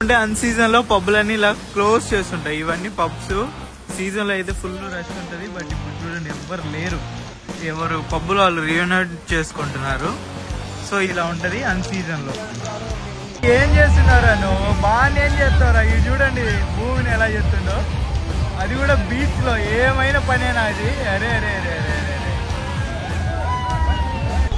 చూసుకుంటే అన్ సీజన్ లో పబ్బులన్నీ ఇలా క్లోజ్ చేస్తుంటాయి. ఇవన్నీ పబ్స్ సీజన్ లో అయితే ఫుల్ రష్ ఉంటుంది. బట్ ఇప్పుడు చూడండి ఎవ్వరు లేరు, ఎవరు పబ్బులో వాళ్ళు రియూనైట్ చేసుకుంటున్నారు. సో ఇలా ఉంటది అన్ సీజన్ లో. ఏం చేస్తున్నారా నువ్వు? బాగా ఏం చేస్తారా? ఇవి చూడండి భూమిని ఎలా చేస్తుండో, అది కూడా బీచ్ లో. ఏమైనా పనేనా అది? అరే అరే అరే అరే అరే.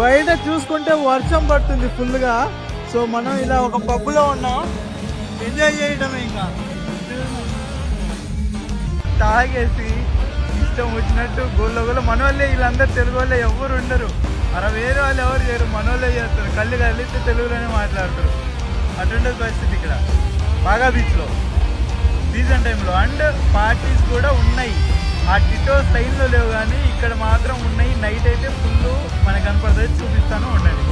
బయట చూసుకుంటే వర్షం పడుతుంది ఫుల్ గా. సో మనం ఇలా ఒక పబ్బులో ఉన్నాం, ఎంజాయ్ చేయటమే. ఇంకా తాగేసి ఇష్టం వచ్చినట్టు గోళ్ళ మన వాళ్ళే, వీళ్ళందరూ తెలుగు వాళ్ళే, ఎవరు ఉండరు. వేరే వాళ్ళు ఎవరు చేయరు, మన వాళ్ళే చేస్తారు. కళ్ళు కలిస్తే తెలుగులోనే మాట్లాడతారు. అటువంటి పరిస్థితి ఇక్కడ బాగా బీచ్లో సీజన్ టైంలో. అండ్ పార్టీస్ కూడా ఉన్నాయి, ఆ టిటో స్టైల్లో లేవు కానీ ఇక్కడ మాత్రం ఉన్నాయి. నైట్ అయితే ఫుల్ మనకు కనపడుతుంది, చూపిస్తాను ఉండండి.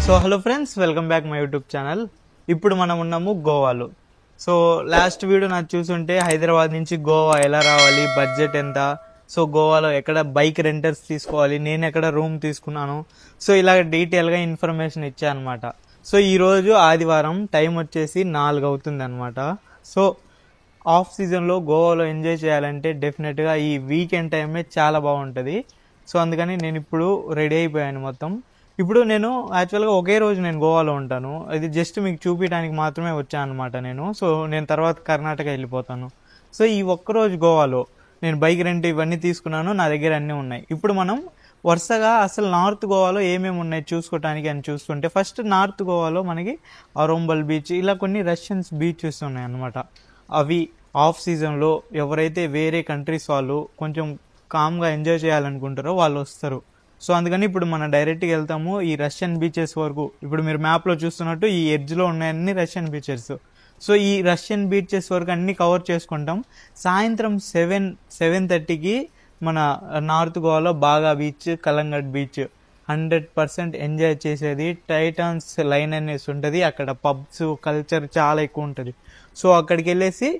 So hello friends, welcome back my YouTube channel. ఇప్పుడు మనం ఉన్నాము గోవాలో. సో లాస్ట్ వీడియో నాకు చూసుంటే హైదరాబాద్ నుంచి గోవా ఎలా రావాలి, బడ్జెట్ ఎంత, సో గోవాలో ఎక్కడ బైక్ రెంటర్స్ తీసుకోవాలి, నేను ఎక్కడ రూమ్ తీసుకున్నాను, సో ఇలా డీటెయిల్గా ఇన్ఫర్మేషన్ ఇచ్చా అనమాట. సో ఈరోజు ఆదివారం, టైం వచ్చేసి 4 అవుతుంది అనమాట. సో ఆఫ్ సీజన్లో గోవాలో ఎంజాయ్ చేయాలంటే డెఫినెట్గా ఈ వీకెండ్ టైమే చాలా బాగుంటుంది. సో అందుకని నేను ఇప్పుడు రెడీ అయిపోయాను మొత్తం. ఇప్పుడు నేను యాక్చువల్గా ఒకే రోజు నేను గోవాలో ఉంటాను. ఇది జస్ట్ మీకు చూపించడానికి మాత్రమే వచ్చాను అనమాట నేను. సో నేను తర్వాత కర్ణాటక వెళ్ళిపోతాను. సో ఈ ఒక్కరోజు గోవాలో నేను బైక్ రెంట్ ఇవన్నీ తీసుకున్నాను, నా దగ్గర అన్నీ ఉన్నాయి. ఇప్పుడు మనం వరుసగా అసలు నార్త్ గోవాలో ఏమేమి ఉన్నాయి చూసుకోవటానికి అని చూసుకుంటే, ఫస్ట్ నార్త్ గోవాలో మనకి అరోంబల్ బీచ్, ఇలా కొన్ని రష్యన్స్ బీచెస్ ఉన్నాయి అన్నమాట. అవి ఆఫ్ సీజన్లో ఎవరైతే వేరే కంట్రీస్ వాళ్ళు కొంచెం కామ్గా ఎంజాయ్ చేయాలనుకుంటారో వాళ్ళు వస్తారు. సో అందుకని ఇప్పుడు మనం డైరెక్ట్గా వెళ్తాము ఈ రష్యన్ బీచెస్ వరకు. ఇప్పుడు మీరు మ్యాప్లో చూస్తున్నట్టు ఈ ఎడ్జ్లో ఉన్నాయన్నీ రష్యన్ బీచెస్. సో ఈ రష్యన్ బీచెస్ వరకు అన్నీ కవర్ చేసుకుంటాం. సాయంత్రం 7:30కి మన నార్త్ గోవాలో బాగా బీచ్, కలంగట్ బీచ్ 100% ఎంజాయ్ చేసేది. టైటాన్స్ లైన్ అనేసి ఉంటుంది, అక్కడ పబ్స్ కల్చర్ చాలా ఎక్కువ ఉంటుంది. సో అక్కడికి వెళ్ళేసి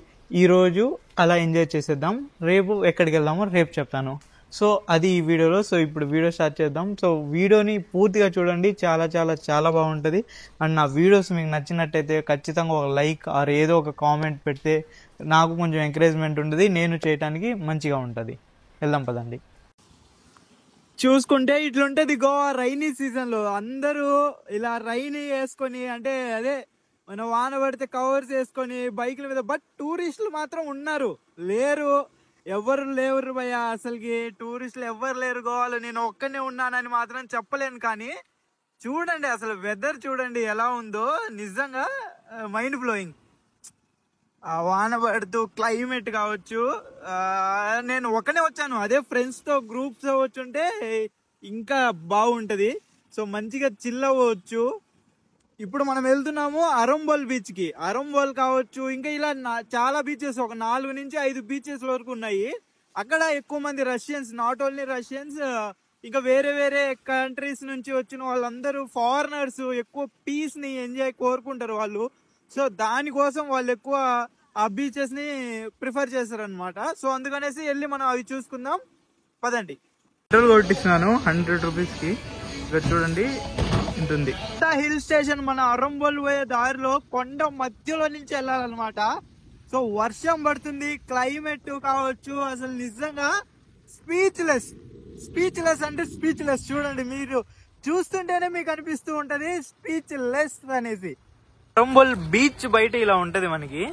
ఈరోజు అలా ఎంజాయ్ చేసేద్దాం. రేపు ఎక్కడికి వెళ్దామో రేపు చెప్తాను. సో అది ఈ వీడియోలో. సో ఇప్పుడు వీడియో స్టార్ట్ చేద్దాం. సో వీడియోని పూర్తిగా చూడండి, చాలా చాలా చాలా బాగుంటుంది. అండ్ నా వీడియోస్ మీకు నచ్చినట్టయితే ఖచ్చితంగా ఒక లైక్ ఆర్ ఏదో ఒక కామెంట్ పెడితే నాకు కొంచెం ఎంకరేజ్మెంట్ ఉంటుంది, నేను చేయడానికి మంచిగా ఉంటుంది. వెళ్దాం పదండి. చూసుకుంటే ఇట్లుంటది గోవా రైనీ సీజన్ లో. అందరూ ఇలా రైనీ వేసుకొని, అంటే అదే మన వాన పడితే కవర్స్ వేసుకొని బైక్ల మీద. బట్ టూరిస్టులు మాత్రం ఉన్నారు, లేరు ఎవరు లేరు భయ. అసలుకి టూరిస్టులు ఎవరు లేరు గోవాలో. నేను ఒక్కనే ఉన్నానని మాత్రం చెప్పలేను. కానీ చూడండి అసలు వెదర్ చూడండి ఎలా ఉందో, నిజంగా మైండ్ బ్లోయింగ్. ఆ వాన పడుతూ క్లైమేట్ కావచ్చు. నేను ఒకనే వచ్చాను, అదే ఫ్రెండ్స్తో గ్రూప్స్ వచ్చుంటే ఇంకా బాగుంటుంది. సో మంచిగా చిల్ అవ్వచ్చు. ఇప్పుడు మనం వెళ్తున్నాము అరంబోల్ బీచ్కి. అరంబోల్ కావచ్చు, ఇంకా ఇలా చాలా బీచెస్, ఒక 4 నుంచి 5 బీచెస్ వరకు ఉన్నాయి. అక్కడ ఎక్కువ మంది రష్యన్స్, నాట్ ఓన్లీ రష్యన్స్, ఇంకా వేరే వేరే కంట్రీస్ నుంచి వచ్చిన వాళ్ళందరూ ఫారినర్స్, ఎక్కువ పీస్ ని ఎంజాయ్ కోరుకుంటారు వాళ్ళు. సో దానికోసం వాళ్ళు ఎక్కువ ఆ బీచెస్ ని ప్రిఫర్ చేస్తారు అనమాట. సో అందుకనేసి వెళ్ళి మనం అవి చూసుకుందాం పదండి. పెట్రోల్ కొట్టిస్తున్నాను 100 రూపీస్కి. ఇక్కడ చూడండి ఉంటుంది హిల్ స్టేషన్. మన అరంబోల్ పోయే దారిలో కొండ మధ్యలో నుంచి వెళ్ళాలన్నమాట. సో వర్షం పడుతుంది, క్లైమేట్ కావచ్చు, అసలు నిజంగా స్పీచ్లెస్. స్పీచ్లెస్ అంటే స్పీచ్లెస్. చూడండి, మీరు చూస్తుంటేనే మీకు అనిపిస్తూ ఉంటది స్పీచ్లెస్ అనేసి. అరంబోల్ బీచ్ బయట ఇలా ఉంటది మనకి.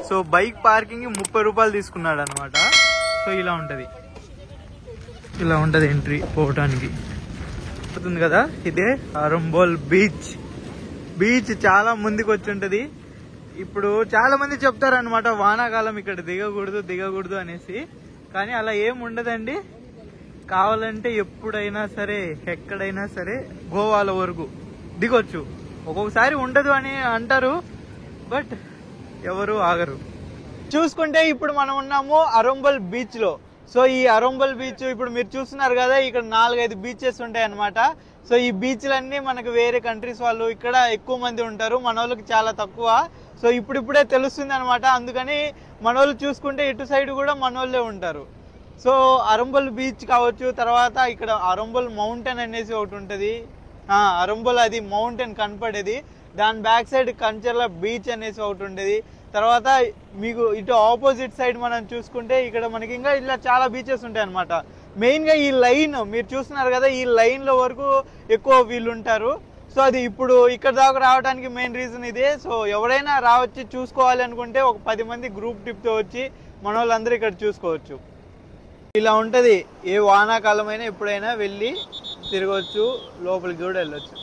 సో బైక్ పార్కింగ్ 30 రూపాయలు తీసుకున్నాడు అనమాట. సో ఇలా ఉంటది ఎంట్రీ పోవటానికి. అవుతుంది కదా, ఇదే అరంబోల్ బీచ్. బీచ్ చాలా ముందుకు వచ్చి ఉంటది. ఇప్పుడు చాలా మంది చెప్తారు అనమాట వానాకాలం ఇక్కడ దిగకూడదు అనేసి. కానీ అలా ఏం ఉండదండి. కావాలంటే ఎప్పుడైనా సరే, ఎక్కడైనా సరే గోవాల వరకు దిగొచ్చు. ఒక్కొక్కసారి ఉండదు అని అంటారు, బట్ ఎవరు ఆగరు. చూసుకుంటే ఇప్పుడు మనం ఉన్నాము అరంబోల్ బీచ్ లో. సో ఈ అరంబోల్ బీచ్ ఇప్పుడు మీరు చూస్తున్నారు కదా, ఇక్కడ 4-5 బీచెస్ ఉంటాయి అనమాట. సో ఈ బీచ్లన్నీ మనకు వేరే కంట్రీస్ వాళ్ళు ఇక్కడ ఎక్కువ మంది ఉంటారు, మన వాళ్ళకి చాలా తక్కువ. సో ఇప్పుడిప్పుడే తెలుస్తుంది అనమాట. అందుకని మన వాళ్ళు చూసుకుంటే ఇటు సైడ్ కూడా మన వాళ్ళే ఉంటారు. సో అరంబోల్ బీచ్ కావచ్చు, తర్వాత ఇక్కడ అరంబోల్ మౌంటైన్ అనేసి ఒకటి ఉంటుంది. అరంబోల్ అది మౌంటైన్ కనపడేది. దాని బ్యాక్ సైడ్ కంచర్ల బీచ్ అనేసి ఒకటి ఉండేది. తర్వాత మీకు ఇటు ఆపోజిట్ సైడ్ మనం చూసుకుంటే ఇక్కడ మనకి ఇంకా ఇలా చాలా బీచెస్ ఉంటాయి అనమాట. మెయిన్గా ఈ లైన్ మీరు చూస్తున్నారు కదా, ఈ లైన్లో వరకు ఎక్కువ వీళ్ళు ఉంటారు. సో అది ఇప్పుడు ఇక్కడ దాకా రావడానికి మెయిన్ రీజన్ ఇదే. సో ఎవరైనా రావచ్చి చూసుకోవాలి అనుకుంటే ఒక 10 మంది గ్రూప్ ట్రిప్తో వచ్చి మన వాళ్ళందరూ ఇక్కడ చూసుకోవచ్చు. ఇలా ఉంటుంది. ఏ వానాకాలం అయినా ఎప్పుడైనా వెళ్ళి తిరగవచ్చు, లోపలికి కూడా వెళ్ళొచ్చు.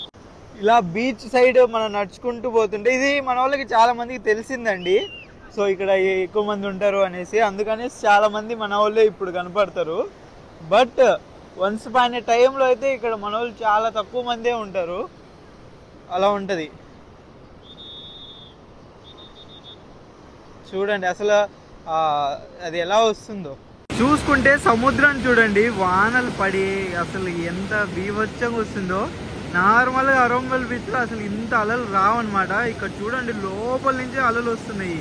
ఇలా బీచ్ సైడ్ మనం నడుచుకుంటూ పోతుంటే ఇది మన వాళ్ళకి చాలా మందికి తెలిసిందండి. సో ఇక్కడ ఎక్కువ మంది ఉంటారు అనేసి, అందుకని చాలా మంది మన వాళ్ళే ఇప్పుడు కనపడతారు. బట్ వన్స్ పైన టైంలో అయితే ఇక్కడ మన వాళ్ళు చాలా తక్కువ మందే ఉంటారు. అలా ఉంటుంది. చూడండి అసలు అది ఎలా వస్తుందో చూసుకుంటే. సముద్రం చూడండి, వానలు పడి అసలు ఎంత బీభత్సంగా వస్తుందో. నార్మల్గా అరంబల్ బీచ్లో అసలు ఇంత అలలు రావన్నమాట. ఇక్కడ చూడండి లోపల నుంచి అలలు వస్తున్నాయి,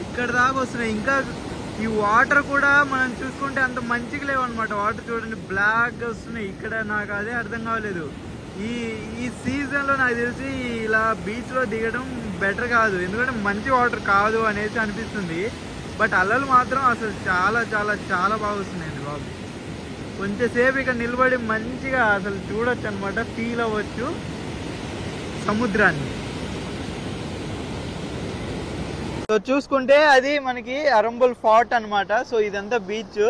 ఇక్కడ దాకా వస్తున్నాయి. ఇంకా ఈ వాటర్ కూడా మనం చూసుకుంటే అంత మంచిగా లేవన్నమాట. వాటర్ చూడండి బ్లాక్గా వస్తున్నాయి. ఇక్కడ నాకు అదే అర్థం కావలేదు. ఈ సీజన్లో నాకు తెలిసి ఇలా బీచ్లో దిగడం బెటర్ కాదు, ఎందుకంటే మంచి వాటర్ కాదు అనేసి అనిపిస్తుంది. బట్ అలలు మాత్రం అసలు చాలా చాలా చాలా బాగా వస్తున్నాయండి బాబు. కొంచెంసేపు ఇక్కడ నిలబడి మంచిగా అసలు చూడొచ్చు అనమాట, ఫీల్ అవ్వచ్చు సముద్రాన్ని. సో చూసుకుంటే అది మనకి అరంబల్ ఫోర్ట్ అనమాట. సో ఇదంతా బీచ్.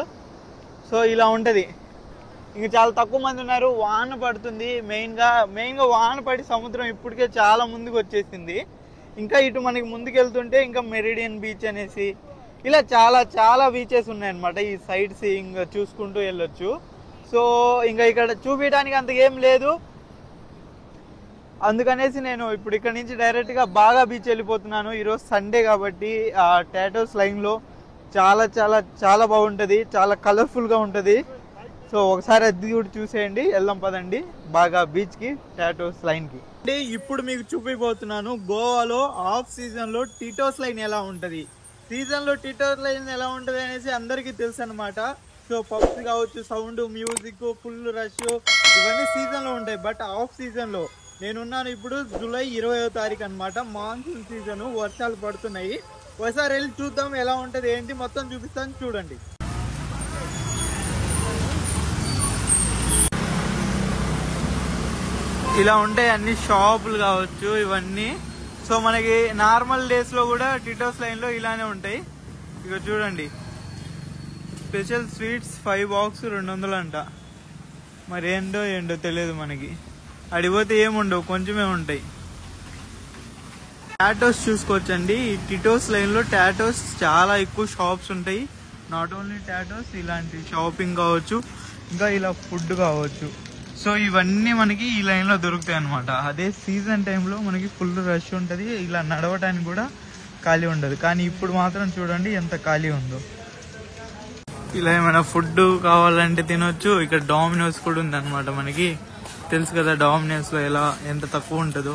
సో ఇలా ఉంటుంది. ఇంక చాలా తక్కువ మంది ఉన్నారు. వాన పడుతుంది, మెయిన్గా వాన పడి సముద్రం ఇప్పటికే చాలా ముందుకు వచ్చేసింది. ఇంకా ఇటు మనకి ముందుకు వెళ్తుంటే ఇంకా మెరిడియన్ బీచ్ అనేసి ఇలా చాలా చాలా బీచెస్ ఉన్నాయన్నమాట. ఈ సైడ్ సీయింగ్ చూసుకుంటూ వెళ్ళొచ్చు. సో ఇంకా ఇక్కడ చూపించడానికి అంతకేం లేదు, అందుకనేసి నేను ఇప్పుడు ఇక్కడ నుంచి డైరెక్ట్గా బాగా బీచ్ వెళ్ళిపోతున్నాను. ఈరోజు సండే కాబట్టి టాటోస్ లైన్లో చాలా చాలా చాలా బాగుంటుంది, చాలా కలర్ఫుల్గా ఉంటుంది. సో ఒకసారి అది కూడా చూసేయండి. వెళ్దాం పదండి బాగా బీచ్కి, టాటోస్ లైన్కి. ఇప్పుడు మీకు చూపిపోతున్నాను గోవాలో ఆఫ్ సీజన్లో టిటోస్ లైన్ ఎలా ఉంటుంది. సీజన్లో టిటోస్ లైన్ ఎలా ఉంటుంది అనేసి అందరికీ తెలుసు అనమాట. సో పబ్స్ కావచ్చు, సౌండ్, మ్యూజిక్, ఫుల్ రష్ ఇవన్నీ సీజన్లో ఉంటాయి. బట్ ఆఫ్ సీజన్లో నేనున్నాను ఇప్పుడు జూలై 20వ తారీఖు అనమాట. మాన్సూన్ సీజను, వర్షాలు పడుతున్నాయి. ఒకసారి వెళ్ళి చూద్దాం ఎలా ఉంటుంది ఏంటి, మొత్తం చూపిస్తాను చూడండి. ఇలా ఉంటాయి అన్ని షాపులు కావచ్చు ఇవన్నీ. సో మనకి నార్మల్ డేస్లో కూడా టిటోస్ లైన్లో ఇలానే ఉంటాయి. ఇక చూడండి, స్పెషల్ స్వీట్స్ 5 బాక్స్ 200 అంట. మరి ఏంటో తెలియదు మనకి. అడిగిపోతే ఏముండవు, కొంచెమే ఉంటాయి. టాటోస్ చూసుకోవచ్చండి. ఈ టిటోస్ లైన్లో టాటోస్ చాలా ఎక్కువ షాప్స్ ఉంటాయి. నాట్ ఓన్లీ టాటోస్, ఇలాంటి షాపింగ్ కావచ్చు, ఇంకా ఇలా ఫుడ్ కావచ్చు. సో ఇవన్నీ మనకి ఈ లైన్లో దొరుకుతాయి అనమాట. అదే సీజన్ టైంలో మనకి ఫుల్ రష్ ఉంటుంది, ఇలా నడవటానికి కూడా ఖాళీ ఉండదు. కానీ ఇప్పుడు మాత్రం చూడండి ఎంత ఖాళీ ఉందో. ఇలా ఏమైనా ఫుడ్ కావాలంటే తినొచ్చు. ఇక్కడ డామినోస్ కూడా ఉంది అనమాట. మనకి తెలుసు కదా డామినోస్లో ఎంత తక్కువ ఉంటుందో.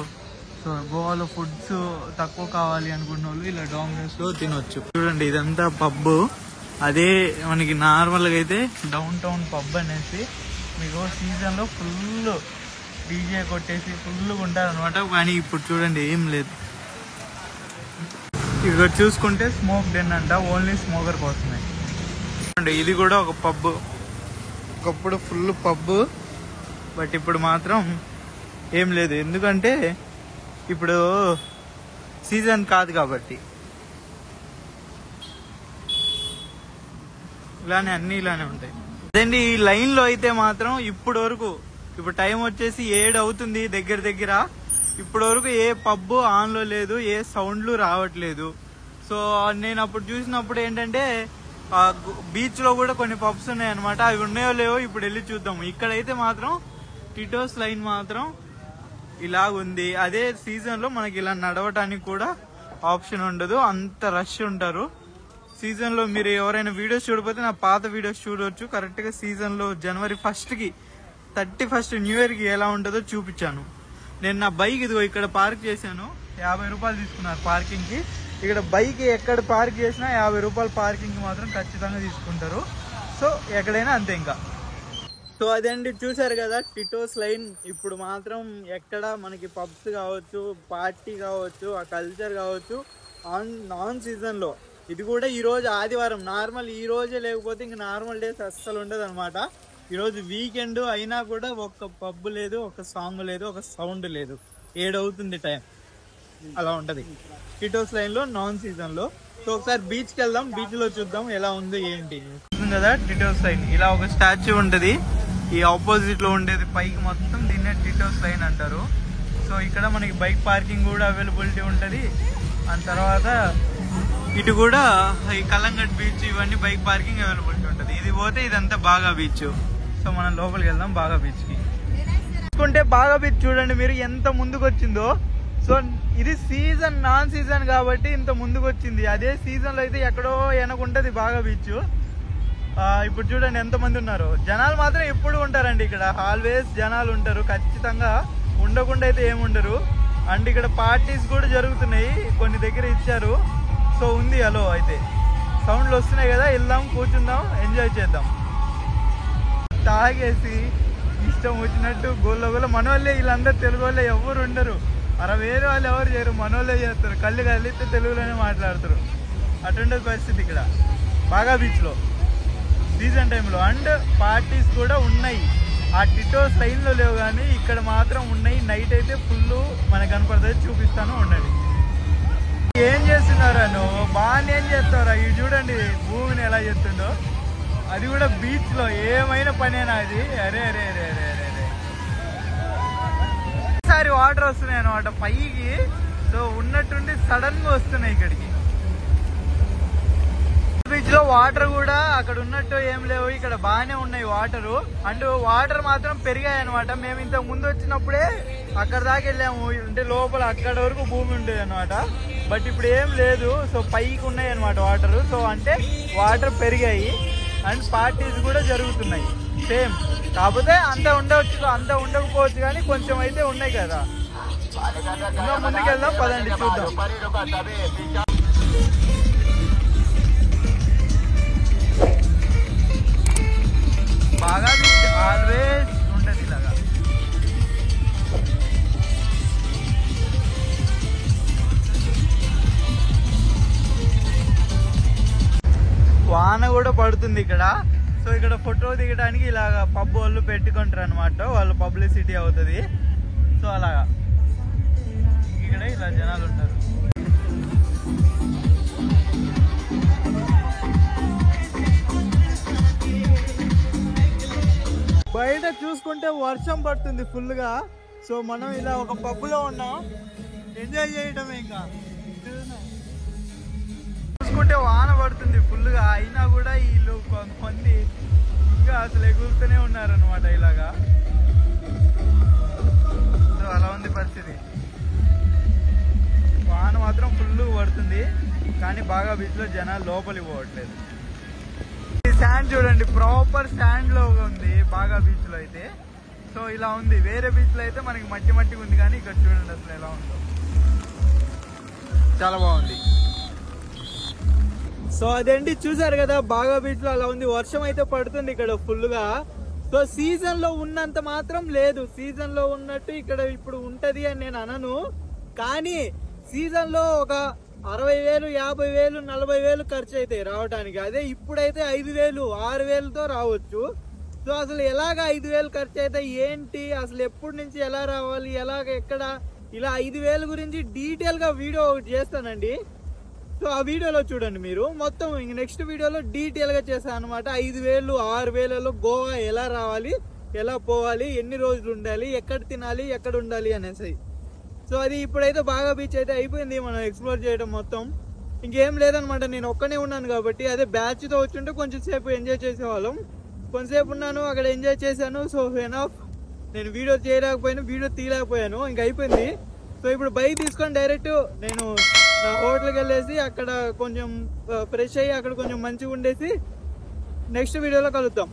సో గోవాలో ఫుడ్స్ తక్కువ కావాలి అనుకున్న వాళ్ళు ఇలా డామినోస్లో తినొచ్చు. చూడండి ఇదంతా పబ్. అదే మనకి నార్మల్గా అయితే డౌన్ టౌన్ పబ్ అనేసి మీకు సీజన్లో ఫుల్ డీజే కొట్టేసి ఫుల్గా ఉంటారు అనమాట. కానీ ఇప్పుడు చూడండి ఏం లేదు. ఇక్కడ చూసుకుంటే స్మోక్ డెన్ అంట, ఓన్లీ స్మోకర్ కోసమే. ఇది కూడా ఒక పబ్. ఒకప్పుడు ఫుల్ పబ్, బట్ ఇప్పుడు మాత్రం ఏం లేదు, ఎందుకంటే ఇప్పుడు సీజన్ కాదు కాబట్టి. ఇలానే అన్ని ఇలానే ఉంటాయి. అదండి ఈ లైన్లో అయితే మాత్రం ఇప్పుడు వరకు, ఇప్పుడు టైం వచ్చేసి 7 అవుతుంది దగ్గర. ఇప్పుడు వరకు ఏ పబ్ ఆన్లో లేదు, ఏ సౌండ్లు రావట్లేదు. సో నేను అప్పుడు చూసినప్పుడు ఏంటంటే బీచ్లో కూడా కొన్ని పబ్స్ ఉన్నాయన్నమాట. అవి ఉన్నాయో లేవో ఇప్పుడు వెళ్ళి చూద్దాము. ఇక్కడైతే మాత్రం టిటోస్ లైన్ మాత్రం ఇలాగుంది. అదే సీజన్లో మనకి ఇలా నడవటానికి కూడా ఆప్షన్ ఉండదు, అంత రష్ ఉంటారు. సీజన్లో మీరు ఎవరైనా వీడియోస్ చూడకపోతే నా పాత వీడియోస్ చూడవచ్చు. కరెక్ట్గా సీజన్లో జనవరి 1కి 31st న్యూ ఇయర్కి ఎలా ఉంటుందో చూపించాను. నేను నా బైక్ ఇదిగో ఇక్కడ పార్క్ చేశాను. 50 రూపాయలు తీసుకున్నారు పార్కింగ్కి. ఇక్కడ బైక్ ఎక్కడ పార్క్ చేసినా 50 రూపాయలు పార్కింగ్ మాత్రం ఖచ్చితంగా తీసుకుంటారు. సో ఎక్కడైనా అంతే. ఇంకా సో అదండి, చూసారు కదా టిటోస్ లైన్. ఇప్పుడు మాత్రం ఎక్కడ మనకి పబ్స్ కావచ్చు, పార్టీ కావచ్చు, ఆ కల్చర్ కావచ్చు నాన్ సీజన్లో. ఇది కూడా ఈరోజు ఆదివారం, నార్మల్ ఈ రోజే లేకపోతే ఇంక నార్మల్ డేస్ అస్సలు ఉండదు అనమాట. ఈరోజు వీకెండ్ అయినా కూడా ఒక్క పబ్ లేదు, ఒక సాంగ్ లేదు, ఒక సౌండ్ లేదు. 7 అవుతుంది టైం, అలా ఉంటది టిటోస్ లైన్లో నాన్ సీజన్లో. సో ఒకసారి బీచ్కి వెళ్దాం, బీచ్లో చూద్దాం ఎలా ఉంది ఏంటి. కదా టిటోస్ లైన్ ఇలా ఒక స్టాచ్యూ ఉంటుంది, ఈ ఆపోజిట్ లో ఉండేది పైకి మొత్తం దీన్నే టిటోస్ లైన్ అంటారు. సో ఇక్కడ మనకి బైక్ పార్కింగ్ కూడా అవైలబిలిటీ ఉంటుంది. ఆ తర్వాత ఇటు కూడా ఈ కలంగట్ బీచ్ ఇవన్నీ బైక్ పార్కింగ్ అవైలబిలిటీ ఉంటుంది. ఇది పోతే ఇదంతా బాగా బీచ్. సో మనం లోపలికి వెళ్దాం బాగా బీచ్ కి. చూసుకుంటే బాగా బీచ్ చూడండి మీరు ఎంత ముందుకు వచ్చిందో. సో ఇది సీజన్, నాన్ సీజన్ కాబట్టి ఇంత ముందుకు వచ్చింది. అదే సీజన్ లో అయితే ఎక్కడో వెనకుంటది బాగా బీచ్. ఇప్పుడు చూడండి ఎంతమంది ఉన్నారు. జనాలు మాత్రం ఎప్పుడు ఉంటారండి ఇక్కడ, ఆల్వేస్ జనాలు ఉంటారు ఖచ్చితంగా, ఉండకుండా అయితే ఏముండరు. అండ్ ఇక్కడ పార్టీస్ కూడా జరుగుతున్నాయి, కొన్ని దగ్గర ఇచ్చారు. సో ఉంది హలో అయితే సౌండ్లు వస్తున్నాయి కదా, వెళ్దాం కూర్చుందాం ఎంజాయ్ చేద్దాం. తాగేసి ఇష్టం వచ్చినట్టు గోళ్ళ మన వాళ్ళే, వీళ్ళందరూ తెలుగు వాళ్ళే ఎవరు ఉండరు. వేరే వాళ్ళు ఎవరు చేయరు, మన వాళ్ళే చేస్తారు. కళ్ళు కలిస్తే తెలుగులోనే మాట్లాడతారు. అటువంటి పరిస్థితి ఇక్కడ బాగా బీచ్లో సీజన్ టైంలో. అండ్ పార్టీస్ కూడా ఉన్నాయి, ఆ టిటోస్ లైన్లో లేవు కానీ ఇక్కడ మాత్రం ఉన్నాయి. నైట్ అయితే ఫుల్ మనకు కనపడుతుంది, చూపిస్తాను ఉండండి. ఏం చేస్తున్నారా నువ్వు, బాగా ఏం చేస్తావురా. ఇవి చూడండి భూమిని ఎలా చేస్తుండో, అది కూడా బీచ్లో. ఏమైనా పనేనా అది. అరే అరే అరే అరే అరే అరే ఒకసారి వాటర్ వస్తున్నాయి అనమాట పైకి. సో ఉన్నట్టుండి సడన్ గా వస్తున్నాయి ఇక్కడికి. బీచ్ లో వాటర్ కూడా అక్కడ ఉన్నట్టు ఏం లేవు, ఇక్కడ బాగానే ఉన్నాయి వాటరు. అండ్ వాటర్ మాత్రం పెరిగాయి అనమాట. మేము ఇంతకు ముందు వచ్చినప్పుడే అక్కడ దాకా వెళ్ళాము, అంటే లోపల అక్కడ వరకు భూమి ఉండేది అనమాట. బట్ ఇప్పుడు ఏం లేదు. సో పైకి ఉన్నాయి అనమాట వాటర్. సో అంటే వాటర్ పెరిగాయి అండ్ పార్టీస్ కూడా జరుగుతున్నాయి సేమ్. కాకపోతే అంత ఉండవచ్చు, అంత ఉండకపోవచ్చు కానీ కొంచెం అయితే ఉన్నాయి కదా. ఇంకా ముందుకు వెళ్దాం పదండి, చూద్దాం. బాగా ఆల్వేస్ ఉంటుంది ఇలాగా. వాన కూడా పడుతుంది ఇక్కడ. సో ఇక్కడ ఫోటో దిగడానికి ఇలాగ పబ్ వాళ్ళు పెట్టుకుంటారు అనమాట, వాళ్ళు పబ్లిసిటీ అవుతుంది. సో అలాగా ఇక్కడ ఇలా జనాలు ఉంటారు. బయట చూసుకుంటే వర్షం పడుతుంది ఫుల్ గా. సో మనం ఇలా ఒక పబ్లో ఉన్నాం, ఎంజాయ్ చేయడమే. ఇంకా చూసుకుంటే వాన పడుతుంది ఫుల్ గా, అయినా కూడా వీళ్ళు కొంతమంది ఇంకా అసలు ఎగురుతూనే ఉన్నారు అనమాట ఇలాగా. సో అలా ఉంది పరిస్థితి. వాన మాత్రం ఫుల్ పడుతుంది కానీ బాగా బీచ్ లో జనాలు లోపలికి పోవట్లేదు. శాండ్ చూడండి, ప్రాపర్ శాండ్ లో ఉంది బాగా బీచ్ లో అయితే. సో ఇలా ఉంది. వేరే బీచ్ లో అయితే మనకి మట్టి మట్టిగా ఉంది, కానీ ఇక్కడ చూడండి అసలు ఎలా ఉందో, చాలా బాగుంది. సో అదేంటి చూసారు కదా బాగా బీచ్ లో అలా ఉంది. వర్షం అయితే పడుతుంది ఇక్కడ ఫుల్ గా. సో సీజన్ లో ఉన్నంత మాత్రం లేదు, సీజన్ లో ఉన్నట్టు ఇక్కడ ఇప్పుడు ఉంటది అని నేను అనను. కానీ సీజన్ లో ఒక 60,000, 50,000, 40,000 ఖర్చు అవుతాయి రావడానికి. అదే ఇప్పుడైతే 5,000, 6,000తో రావచ్చు. సో అసలు ఎలాగ 5,000 ఖర్చు అవుతాయి ఏంటి, అసలు ఎప్పటి నుంచి ఎలా రావాలి, ఎలాగ ఎక్కడ, ఇలా 5,000 గురించి డీటెయిల్ గా వీడియో ఒకటి చేస్తానండి. సో ఆ వీడియోలో చూడండి మీరు మొత్తం. ఇంక నెక్స్ట్ వీడియోలో డీటెయిల్ గా చేస్తాను అనమాట. 5,000, 6,000లో గోవా ఎలా రావాలి, ఎలా పోవాలి, ఎన్ని రోజులు ఉండాలి, ఎక్కడ తినాలి, ఎక్కడ ఉండాలి అనేసి. సో అది ఇప్పుడైతే బాగా బీచ్ అయితే అయిపోయింది మనం ఎక్స్ప్లోర్ చేయడం మొత్తం. ఇంకేం లేదనమాట, నేను ఒక్కనే ఉన్నాను కాబట్టి. అదే బ్యాచ్తో వచ్చుంటే కొంచెం సేపు ఎంజాయ్ చేసేవాళ్ళం. కొంతసేపు ఉన్నాను అక్కడ, ఎంజాయ్ చేశాను. So enough. నేను వీడియో చేయలేకపోయాను, వీడియో తీయలేకపోయాను, ఇంక అయిపోయింది. సో ఇప్పుడు బైక్ తీసుకొని డైరెక్ట్ నేను హోటల్కి వెళ్ళేసి అక్కడ కొంచెం ఫ్రెష్ అయ్యి అక్కడ కొంచెం మంచిగా ఉండేసి నెక్స్ట్ వీడియోలో కలుద్దాం.